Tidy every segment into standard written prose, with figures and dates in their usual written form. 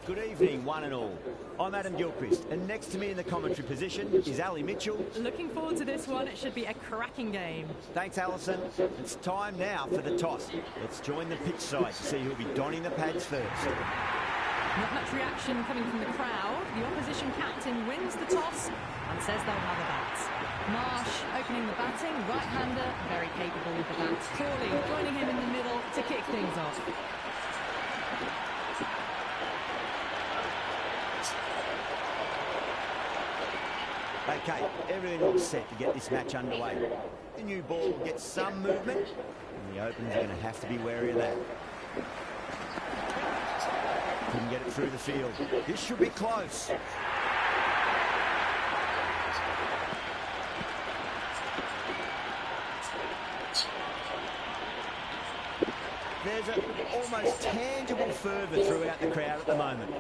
Good evening, one and all. I'm Adam Gilchrist, and next to me in the commentary position is Ali Mitchell. Looking forward to this one. It should be a cracking game. Thanks, Alison. It's time now for the toss. Let's join the pitch side to see who'll be donning the pads first. Not much reaction coming from the crowd. The opposition captain wins the toss and says they'll have a bat. Marsh opening the batting, right-hander, very capable with the bat. Crawley joining him in the middle to kick things off. Okay, everything looks set to get this match underway. The new ball will get some movement, and the openers are going to have to be wary of that. Couldn't get it through the field. This should be close. There's an almost tangible fervour throughout the crowd at the moment.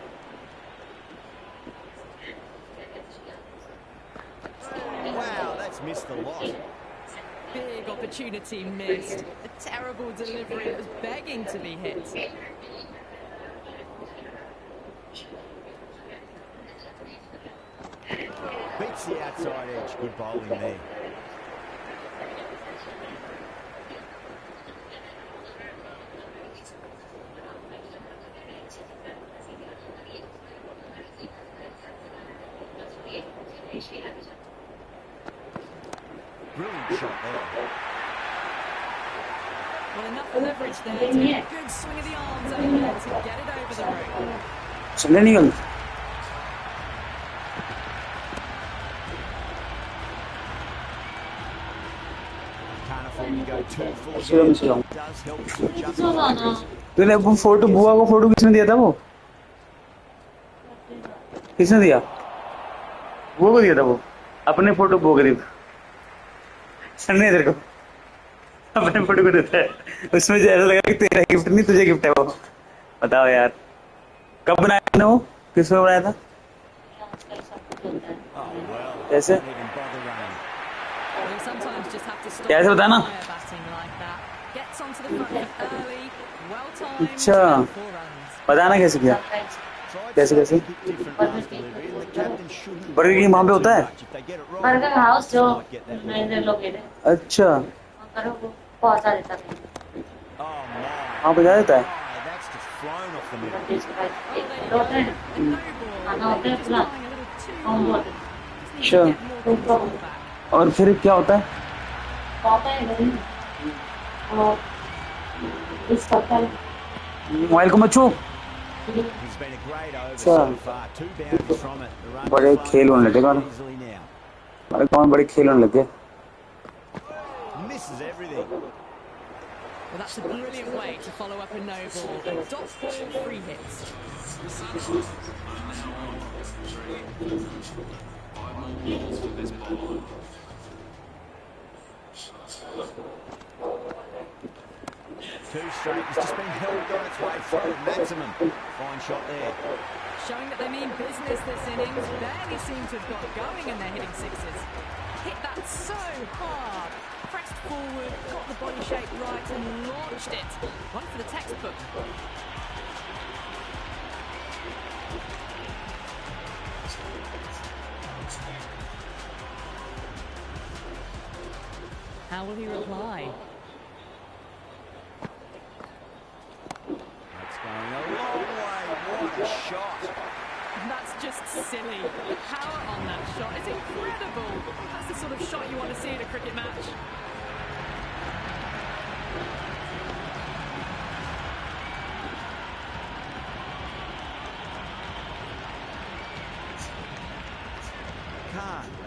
Wow, that's missed the lot. Big opportunity missed. A terrible delivery that was begging to be hit. Beats the outside edge. Good bowling there. Brilliant shot there. Well, enough leverage there to get a good swing of the arms over there to get it over the rope. Can't afford to go too full. It does help to adjust the focus. तूने वो photo बुआ को photo किसने दिया था वो किसने दिया बुआ को दिया था वो अपने फोटो बुआ को दिया सन्ने इधर को अपने फोटो को देता है उसमें ऐसा लगा कि तेरा गिफ्ट नहीं तुझे गिफ्ट है वो बताओ यार कब बनाया था वो किसने बनाया था कैसे कैसे बताना अच्छा बताना कैसे किया कैसे कैसे बर्गर किंग वहाँ पे होता है बर्गर हाउस जो लोकेटेड अच्छा पहुंचा देता है वहाँ पे जा देता है अच्छा और फिर क्या होता है मोबाइल को मत छू बड़े खेल होने लगे हमारे कौन बड़े खेल होने लगे Well, that's a brilliant way to follow up a no ball. A dot ball, 3 hits. Too straight. It's just been held on its way through at maximum. Fine shot there. Showing that they mean business this innings. Barely seem to have got going and they're hitting sixes. Hit that so hard. Pressed forward, got the body shape right and launched it. One for the textbook. How will he reply? That's going a long way. What a shot. That's just silly. The power on that shot is incredible. That's the sort of shot you want to see in a cricket match.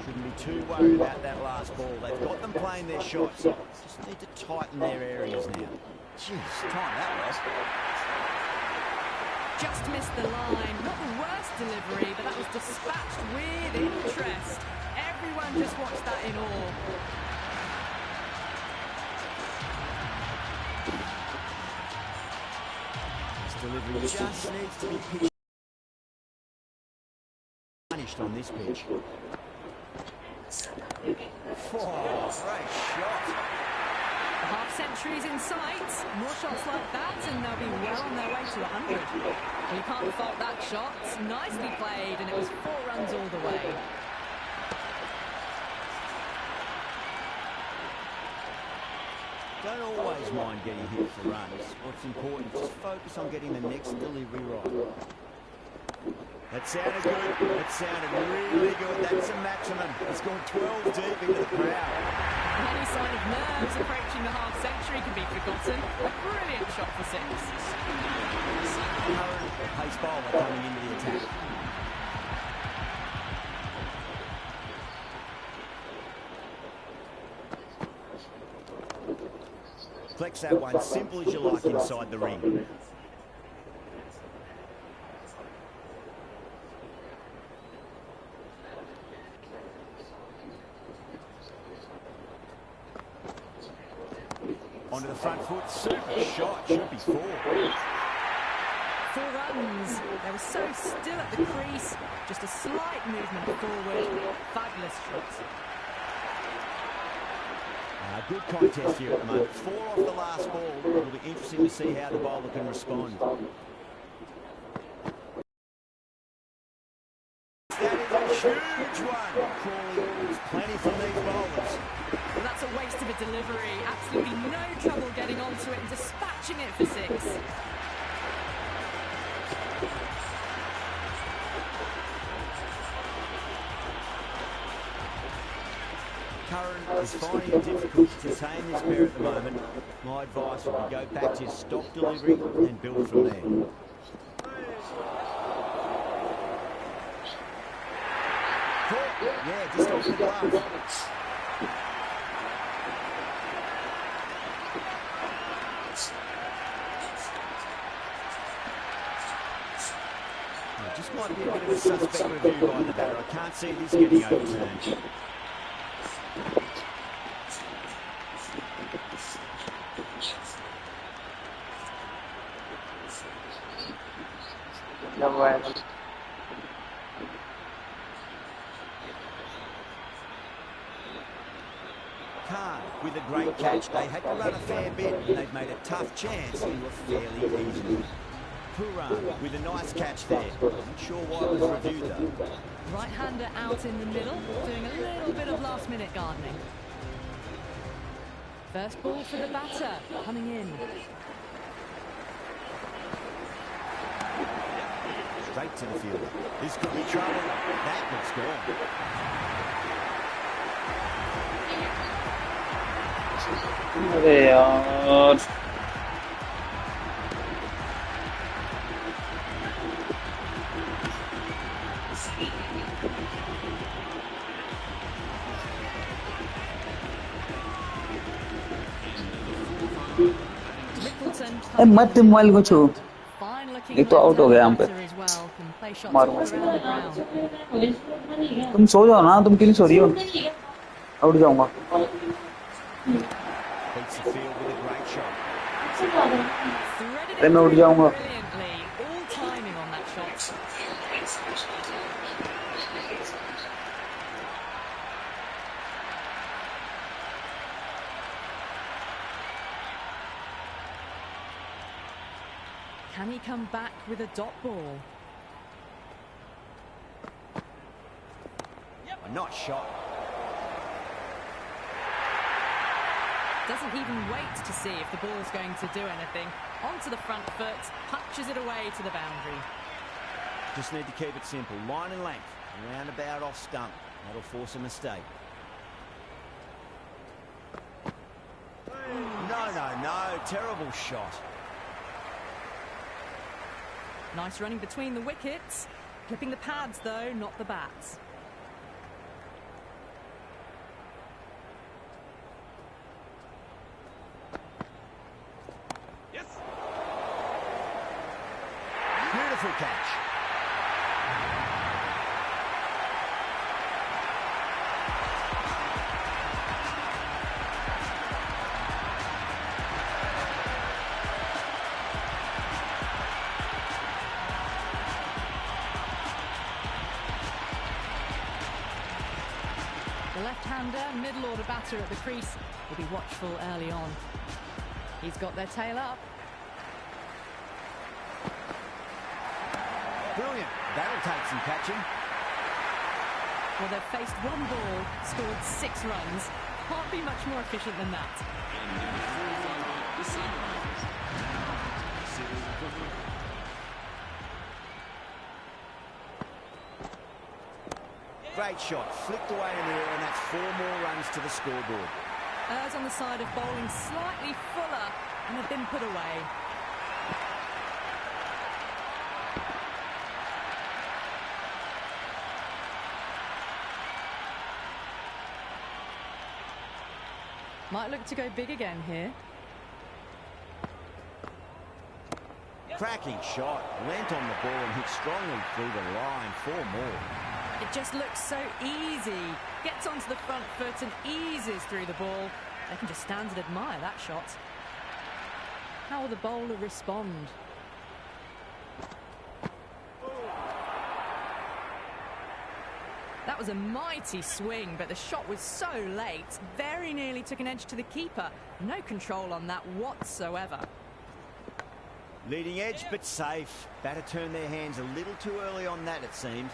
Shouldn't be too worried about that last ball. They've got them playing their shots. Just need to tighten their areas now. Jeez, time that was. Just missed the line. Not the worst delivery, but that was dispatched with interest. Everyone just watched that in awe. This delivery just needs to be pitched. Punished on this pitch. Oh, great shot. The half-century's in sight. More shots like that and they'll be well on their way to 100. Well, you can't fault that shot. Nicely played, and it was 4 runs all the way. Don't always mind getting hit for runs. What's important, just focus on getting the next delivery right. That sounded good. That sounded really good. That's a maximum. It's gone 12 deep into the crowd. Any sign of nerves approaching the half-century can be forgotten. A brilliant shot for 6. Curran, the pace bowler coming into the attack. Flex that one, simple as you like inside the ring. Onto the front foot, super shot, should be 4. 4 runs. They were so still at the crease. Just a slight movement forward. Fabulous shot. Good contest here at the moment. 4 off the last ball. It'll be interesting to see how the bowler can respond. That is a huge one. Crawley, there's plenty from these bowlers. Well, that's a waste of a delivery. Absolutely no trouble getting onto it and dispatching it for 6. Curran is finding it difficult to tame this pair at the moment. My advice would be go back to your stock delivery and build from there. Yeah, just off the glove. Just might be a bit of a suspect review by the batter. I can't see this getting overturned. Khan with a great catch. They had to run a fair bit and they've made a tough chance into a fairly easy one. Pooran with a nice catch there. Not sure why it was reviewed though. Right-hander out in the middle, doing a little bit of last-minute gardening. First ball for the batter, coming in. Straight to the field. This could be trouble. That looks gone. अरे यार मत mobile को छू एक तो out हो गया हम पे मारो तुम सो जाओ ना तुम क्यों नहीं सो रही हो आउट जाऊंगा अरे मैं उठ जाऊंगा Can he come back with a dot ball? A nice shot. Doesn't even wait to see if the ball's going to do anything. Onto the front foot, punches it away to the boundary. Just need to keep it simple. Line and length. Round about off stump. That'll force a mistake. No. Terrible shot. Nice running between the wickets. Clipping the pads, though, not the bats. Yes. Beautiful catch. The left-hander, middle-order batter at the crease, will be watchful early on. He's got their tail up. Brilliant. That'll take some catching. Well, they've faced one ball, scored 6 runs. Can't be much more efficient than that. Great shot. Flicked away in the air, and that's 4 more runs to the scoreboard. Errs on the side of bowling slightly fuller and have been put away. Might look to go big again here. Cracking shot. Leant on the ball and hit strongly through the line. 4 more. It just looks so easy. Gets onto the front foot and eases through the ball. They can just stand and admire that shot. How will the bowler respond? That was a mighty swing, but the shot was so late. Very nearly took an edge to the keeper. No control on that whatsoever. Leading edge, but safe. Batter turned their hands a little too early on that, it seemed.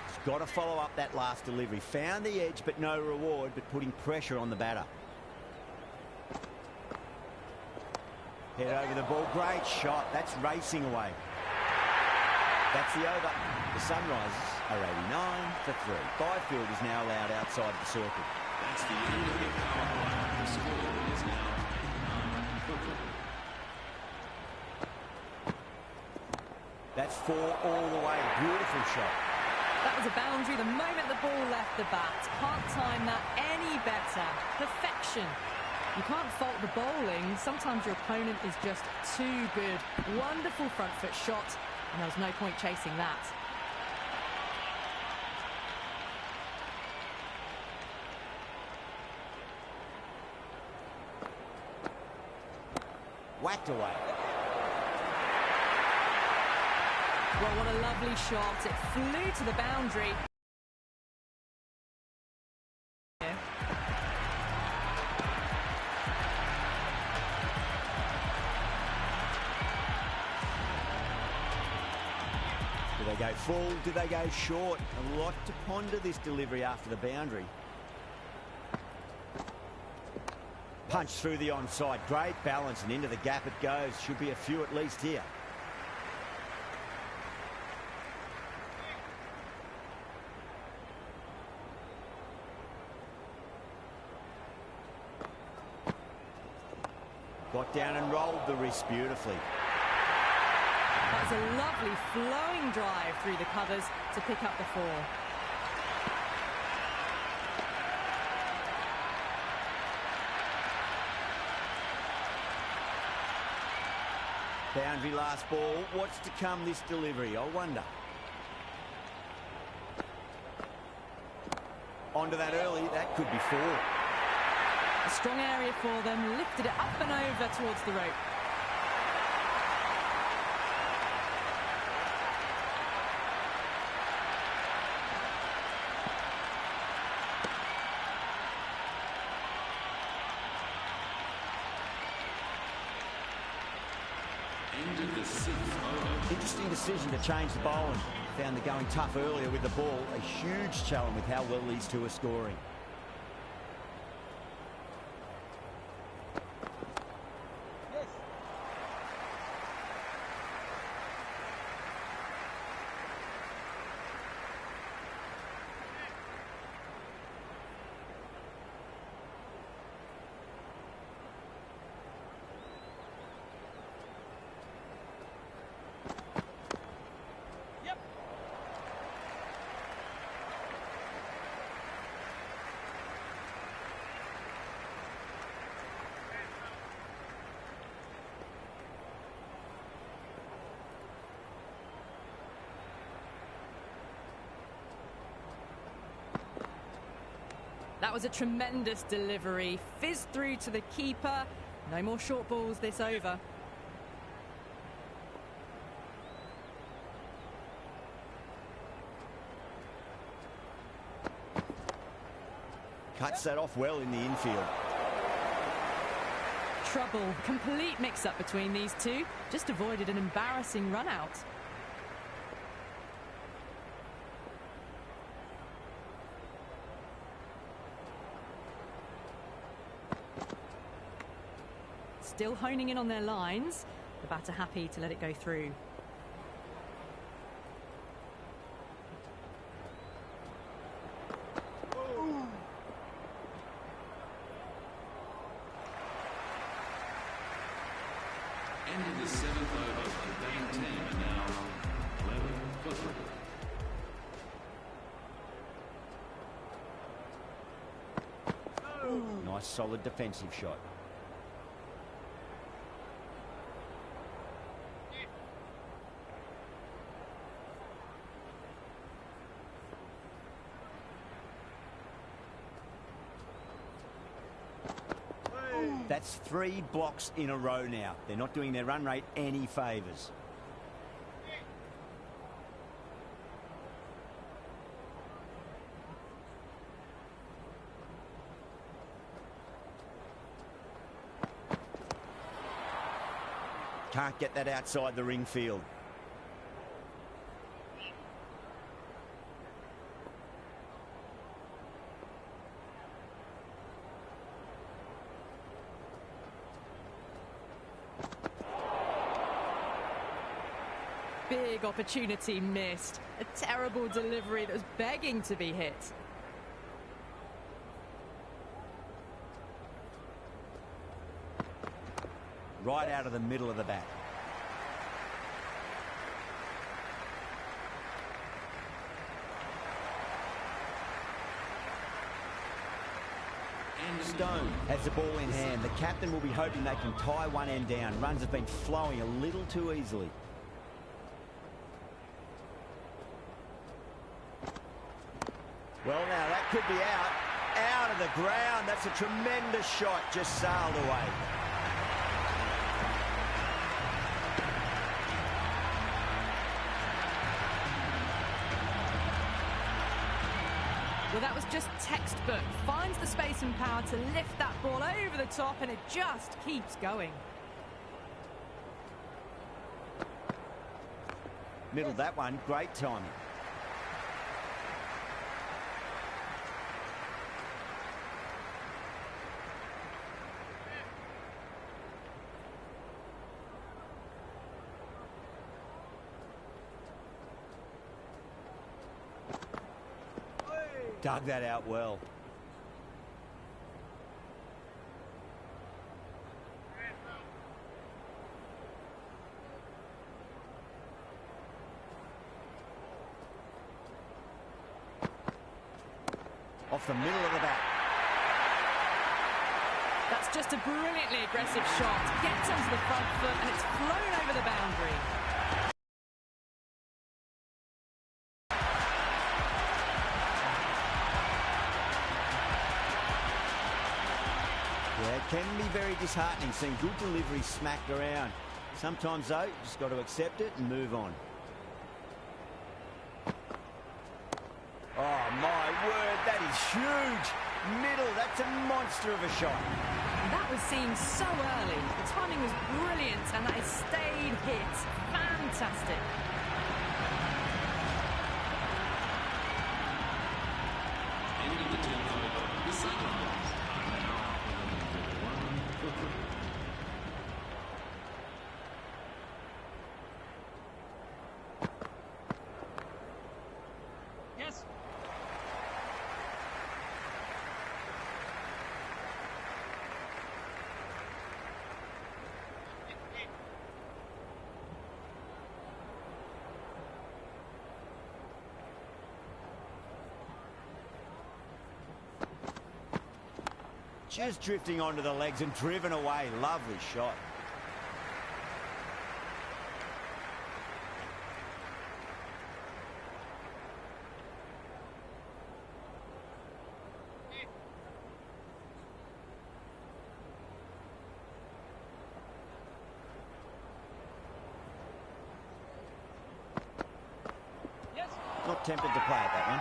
He's got to follow up that last delivery. Found the edge, but no reward, but putting pressure on the batter. Head over the ball. Great shot. That's racing away. That's the over. The Sunrisers are 89 for 3. Byfield is now allowed outside the circle. That's the end of the power play. The score is now 9 for 3. That's 4 all the way. Beautiful shot. That was a boundary the moment the ball left the bat. Can't time that any better. Perfection. You can't fault the bowling. Sometimes your opponent is just too good. Wonderful front foot shot, and there was no point chasing that. Whacked away. Well, what a lovely shot. It flew to the boundary. Do they go full? Do they go short? A lot to ponder this delivery after the boundary. Punch through the onside. Great balance, and into the gap it goes. Should be a few at least here. Got down and rolled the wrist beautifully. That was a lovely flowing drive through the covers to pick up the 4. Boundary last ball. What's to come this delivery? I wonder. Onto that early. That could be 4. A strong area for them. Lifted it up and over towards the rope. End of the 6th over. Interesting decision to change the bowling. Found the going tough earlier with the ball. A huge challenge with how well these two are scoring. That was a tremendous delivery. Fizzed through to the keeper. No more short balls this over. Cuts that off well in the infield. Trouble. Complete mix-up between these two. Just avoided an embarrassing run-out. Still honing in on their lines. The batter happy to let it go through. Ended the seventh over. The batting team are now 11 for 3. Nice solid defensive shot. That's 3 blocks in a row now. They're not doing their run rate any favours. Can't get that outside the ring field. Big opportunity missed. A terrible delivery that was begging to be hit. Right out of the middle of the bat. Stone has the ball in hand. The captain will be hoping they can tie one end down. Runs have been flowing a little too easily. Well, now that could be out of the ground. That's a tremendous shot, just sailed away. Well, that was just textbook. Finds the space and power to lift that ball over the top, and it just keeps going. Middled that one, great timing. Dug that out well. Off the middle of the bat. That's just a brilliantly aggressive shot. Gets onto the front foot and it's flown over the boundary. Yeah, it can be very disheartening seeing good delivery smacked around. Sometimes, though, you just got to accept it and move on. Oh, my word, that is huge. Middle, that's a monster of a shot. That was seen so early. The timing was brilliant and that is stayed hit. Fantastic. Ended the 10th over. The Sunrise are now 11 for 1. Yes. Just drifting onto the legs and driven away. Lovely shot. Not tempted to play at that one.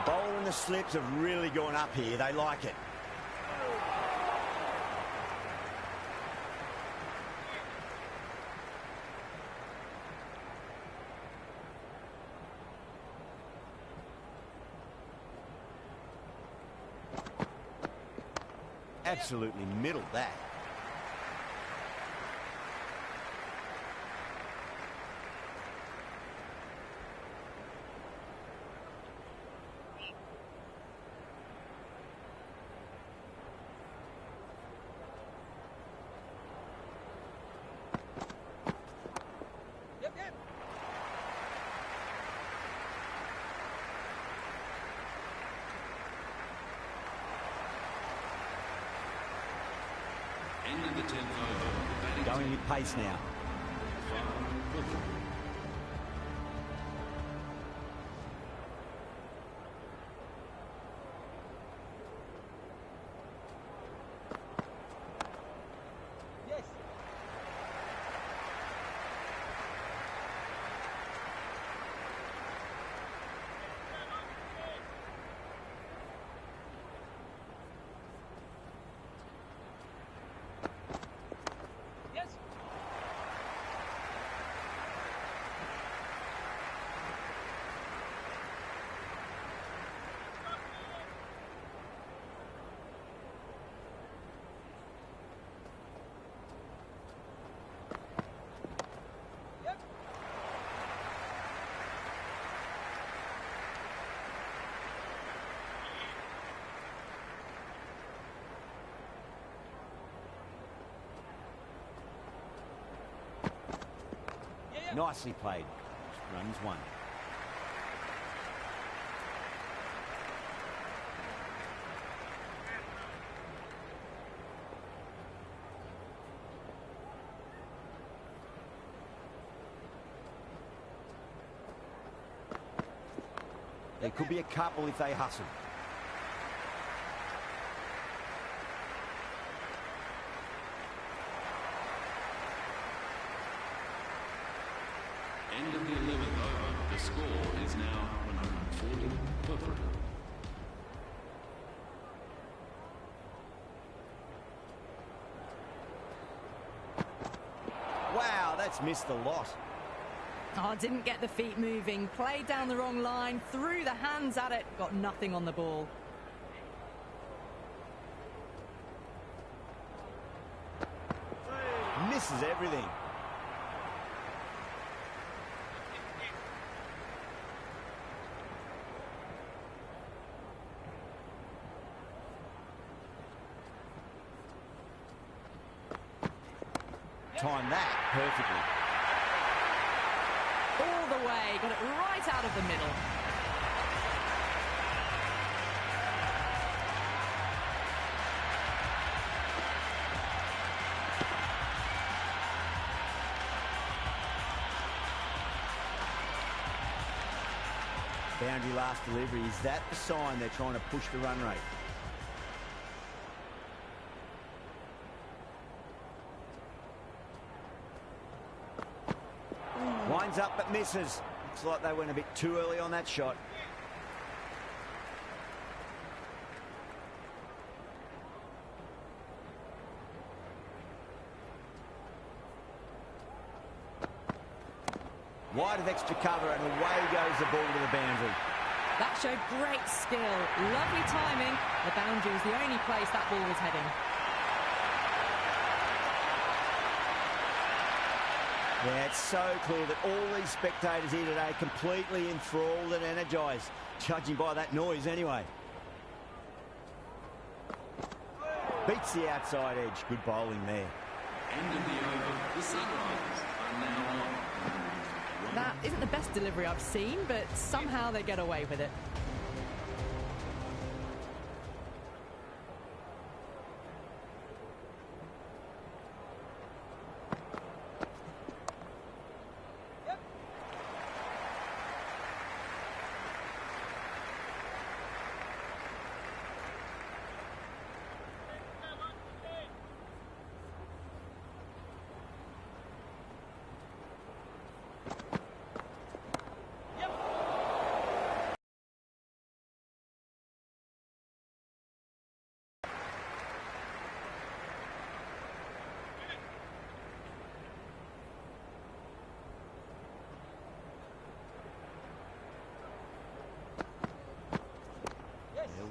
Bowl and the slips have really gone up here. They like it. Absolutely middled that. End of the 10th over. Batting Going team, with pace now. 5 for 3. Nicely played. Runs one. There could be a couple if they hustle. End of the 11th over. The score is now 140 for 3. Wow, that's missed a lot. Oh, didn't get the feet moving. Played down the wrong line. Threw the hands at it. Got nothing on the ball. Misses everything. Timed that perfectly. All the way. Got it right out of the middle. Boundary last delivery. Is that the sign they're trying to push the run rate? Winds up but misses. Looks like they went a bit too early on that shot. Wide of extra cover and away goes the ball to the boundary. That showed great skill. Lovely timing. The boundary was the only place that ball was heading. Yeah, it's so clear that all these spectators here today are completely enthralled and energised, judging by that noise anyway. Beats the outside edge. Good bowling there. End of the over. The Sunrisers are now on. That isn't the best delivery I've seen, but somehow they get away with it.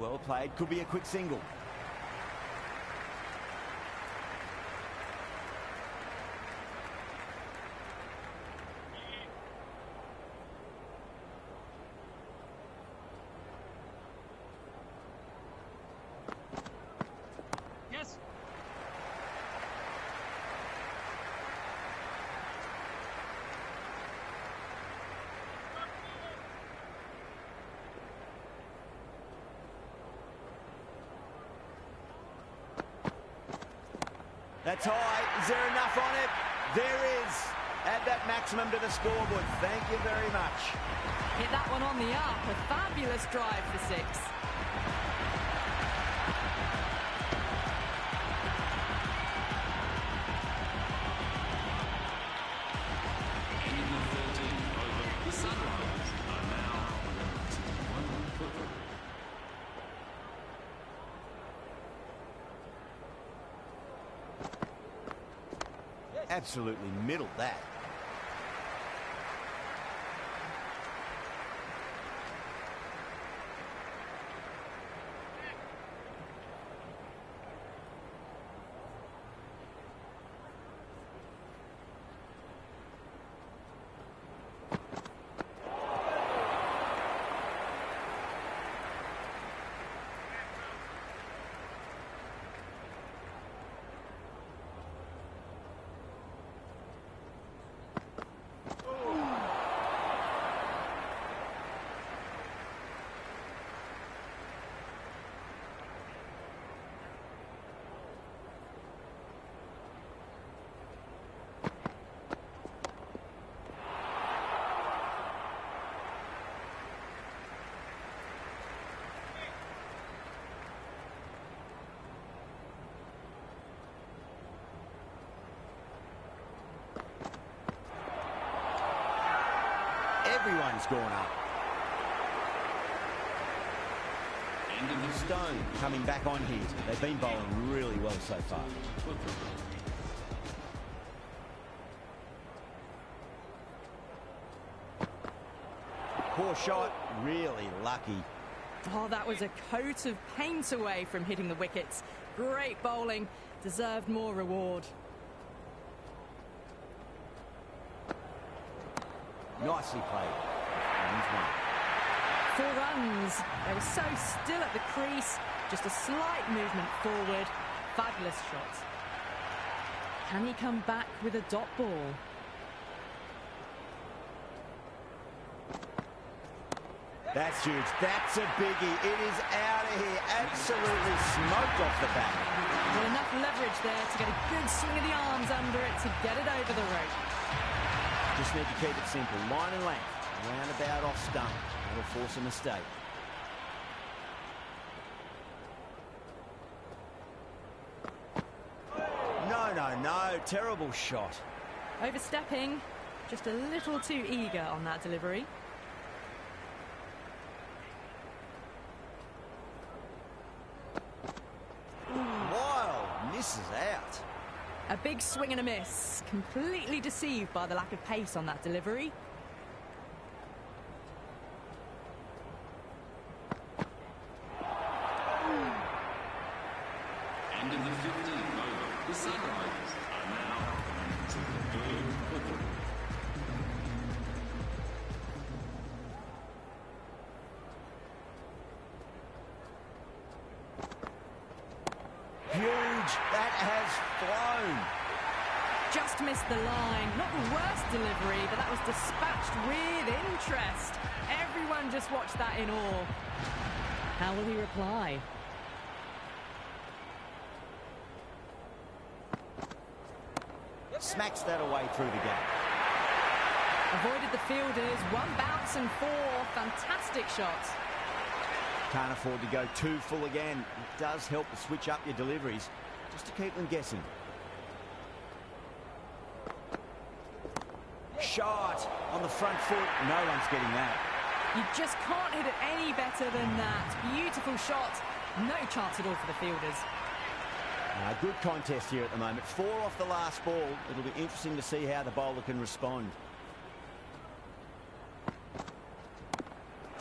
Well played. Could be a quick single. Yes. That's high. Is there enough on it? There is. Add that maximum to the scoreboard. Thank you very much. Hit that one on the up. A fabulous drive for 6. Ending the 13th over. The Sunrise are now on the 61 foot. Absolutely middled that. Everyone's gone up. End of the Stone coming back on here. They've been bowling really well so far. Poor shot, really lucky. Oh, that was a coat of paint away from hitting the wickets. Great bowling. Deserved more reward. Nicely played. Runs one. 4 runs. They were so still at the crease. Just a slight movement forward. Fabulous shot. Can he come back with a dot ball? That's huge. That's a biggie. It is out of here. Absolutely smoked off the bat. Well, enough leverage there to get a good swing of the arms under it to get it over the rope. Just need to keep it simple. Line and length. Roundabout off stump. That'll force a mistake. No. Terrible shot. Overstepping. Just a little too eager on that delivery. Wild. Misses out. A big swing and a miss. Completely deceived by the lack of pace on that delivery. End of the 15th over. The Sunrise are now to the 3rd quarter. Huge. That has flown. Just missed the line. Not the worst delivery, but that was dispatched with interest. Everyone just watched that in awe. How will he reply? Smacks that away through the gap. Avoided the fielders. 1 bounce and 4. Fantastic shots. Can't afford to go too full again. It does help to switch up your deliveries, just to keep them guessing. Shot on the front foot. No one's getting that. You just can't hit it any better than that. Beautiful shot. No chance at all for the fielders. Good contest here at the moment. 4 off the last ball. It'll be interesting to see how the bowler can respond.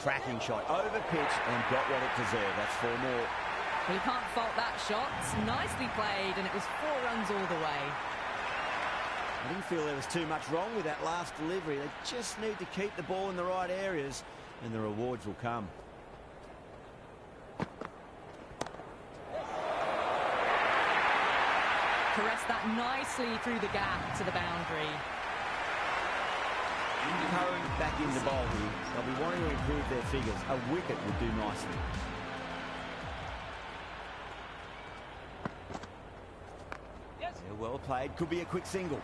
cracking shot. Over pitch and got what it deserved. That's 4 more. Well, you can't fault that shot. Nicely played, and it was 4 runs all the way. I didn't feel there was too much wrong with that last delivery. They just need to keep the ball in the right areas, and the rewards will come. Caressed that nicely through the gap to the boundary. Curran back in the bowl here. They'll be wanting to improve their figures. A wicket would do nicely. Yes. Yeah, well played. Could be a quick single.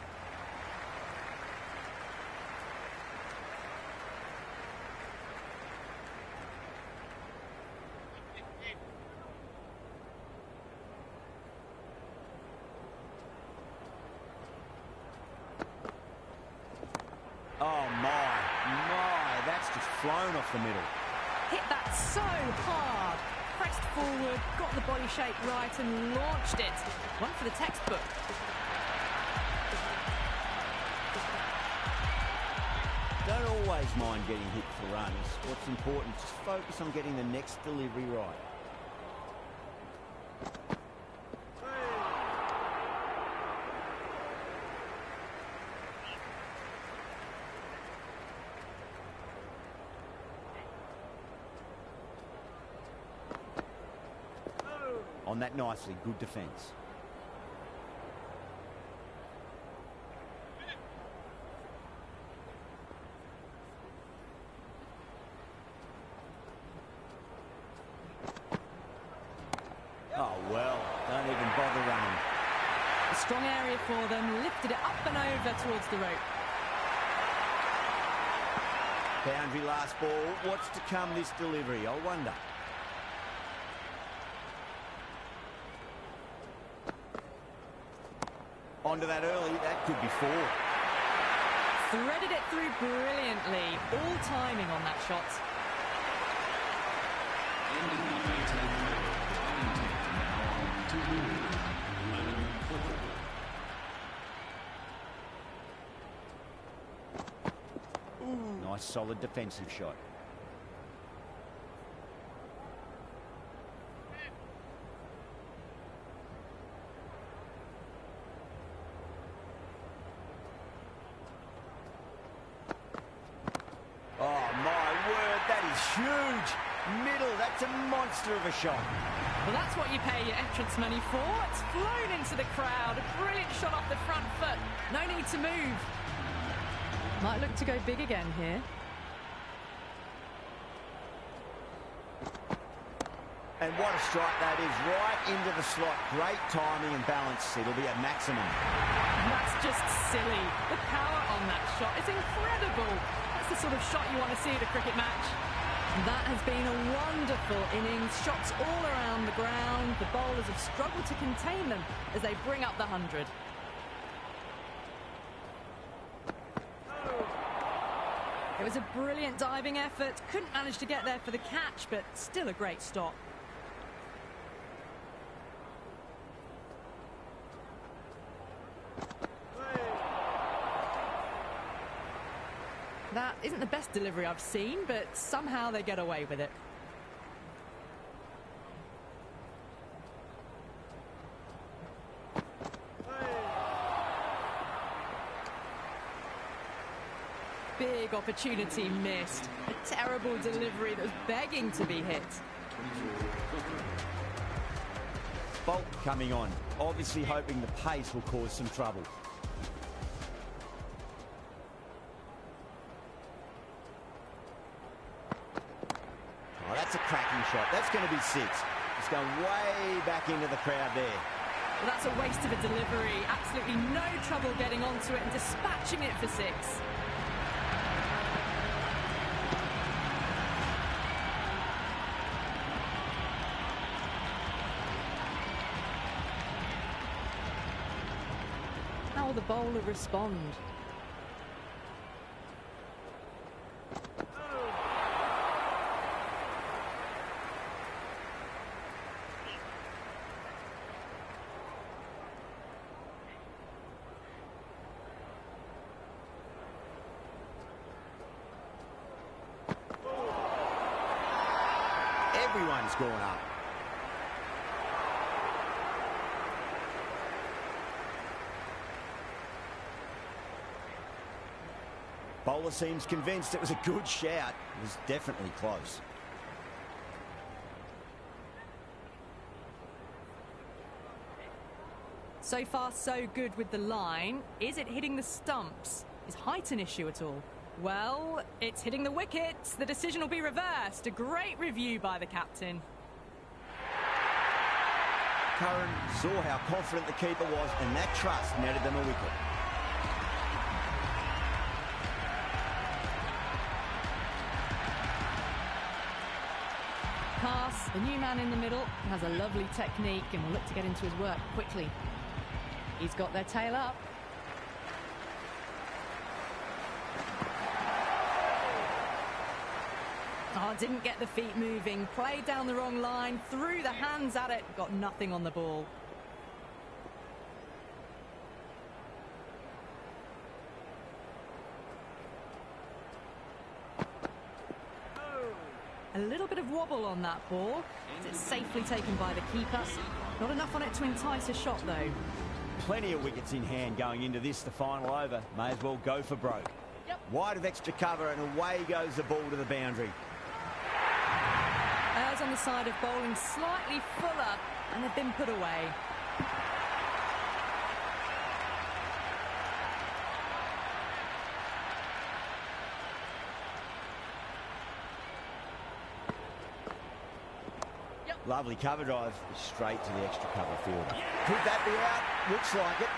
Oh, my, that's just flown off the middle. Hit that so hard. Pressed forward, got the body shape right and launched it. One for the textbook. Don't always mind getting hit for runs. What's important is just focus on getting the next delivery right. On that nicely, good defence. Oh, well, don't even bother running. A strong area for them, lifted it up and over towards the rope. Boundary last ball. What's to come this delivery? I wonder. Onto that early, that could be 4. Threaded it through brilliantly. All timing on that shot. Ending the daytime over. 11 4. Nice, solid defensive shot. Oh, my word, that is huge. Middle, that's a monster of a shot. Well, that's what you pay your entrance money for. It's flown into the crowd. A brilliant shot off the front foot. No need to move. Might look to go big again here. And what a strike that is, right into the slot. Great timing and balance. It'll be at maximum. That's just silly. The power on that shot is incredible. That's the sort of shot you want to see at a cricket match. That has been a wonderful innings. Shots all around the ground. The bowlers have struggled to contain them as they bring up the 100. It was a brilliant diving effort. Couldn't manage to get there for the catch, but still a great stop. That isn't the best delivery I've seen, but somehow they get away with it. Big opportunity missed. A terrible delivery that was begging to be hit. Bolt coming on, obviously hoping the pace will cause some trouble. Oh, that's a cracking shot. That's going to be 6. It's going way back into the crowd there. Well, that's a waste of a delivery. Absolutely no trouble getting onto it and dispatching it for 6. How will the bowler respond? Everyone's gone up. Bowler seems convinced it was a good shout. It was definitely close. So far, so good with the line. Is it hitting the stumps? Is height an issue at all? Well, it's hitting the wickets. The decision will be reversed. A great review by the captain. Curran saw how confident the keeper was, and that trust netted them a wicket. Pass, the new man in the middle, has a lovely technique and will look to get into his work quickly. He's got their tail up. Oh, didn't get the feet moving. Played down the wrong line, threw the hands at it, got nothing on the ball. A little bit of wobble on that ball. It's safely taken by the keeper. Not enough on it to entice a shot, though. Plenty of wickets in hand going into this, the final over. May as well go for broke. Yep. Wide of extra cover, and away goes the ball to the boundary. Errs on the side of bowling slightly fuller, and they've been put away. Lovely cover drive, straight to the extra cover fielder. Could that be out? Looks like it.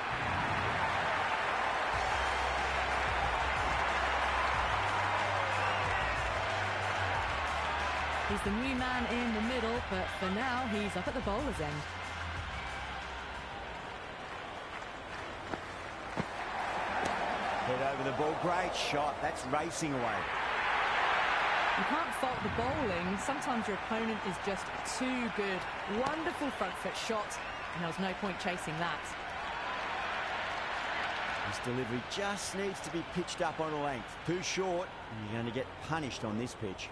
He's the new man in the middle, but for now, he's up at the bowler's end. Head over the ball, great shot. That's racing away. You can't fault the bowling. Sometimes your opponent is just too good. Wonderful front foot shot, and there was no point chasing that. This delivery just needs to be pitched up on a length. Too short, and you're going to get punished on this pitch.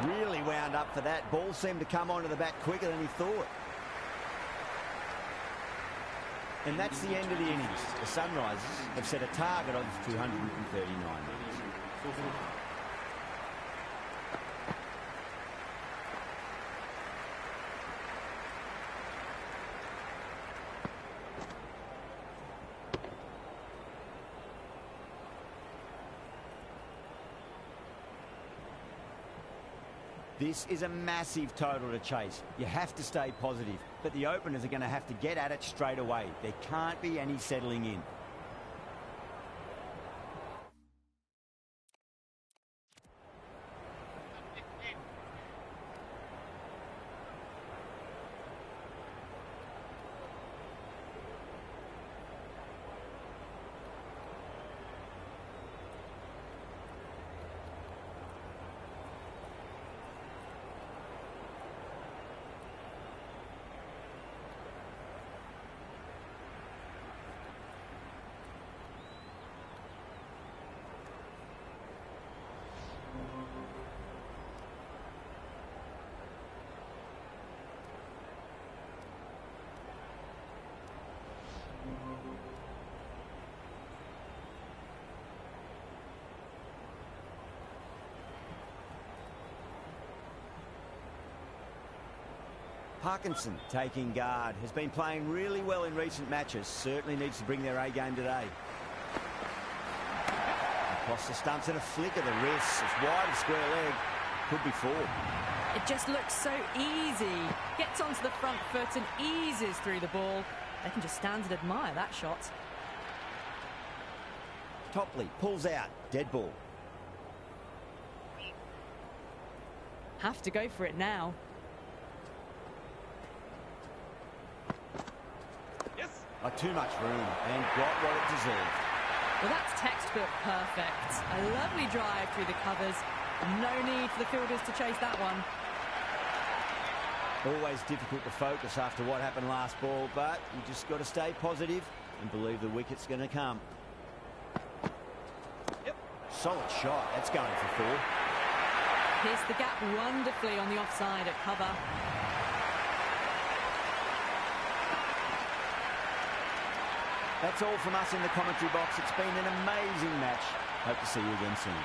Really wound up for that. Ball seemed to come onto the bat quicker than he thought. And that's the end of the innings. The Sunrisers have set a target of 239 runs. This is a massive total to chase. You have to stay positive, but the openers are going to have to get at it straight away. There can't be any settling in. Parkinson taking guard, has been playing really well in recent matches, certainly needs to bring their A game today. Across the stumps and a flick of the wrist, it's wide of square leg, could be four. It just looks so easy. Gets onto the front foot and eases through the ball. They can just stand and admire that shot. Topley pulls out, dead ball. Have to go for it now. Too much room and got what it deserved. Well, that's textbook perfect. A lovely drive through the covers. No need for the fielders to chase that one. Always difficult to focus after what happened last ball, but you just got to stay positive and believe the wicket's going to come. Yep, solid shot. That's going for 4. Pierced the gap wonderfully on the offside at cover. That's all from us in the commentary box. It's been an amazing match. Hope to see you again soon.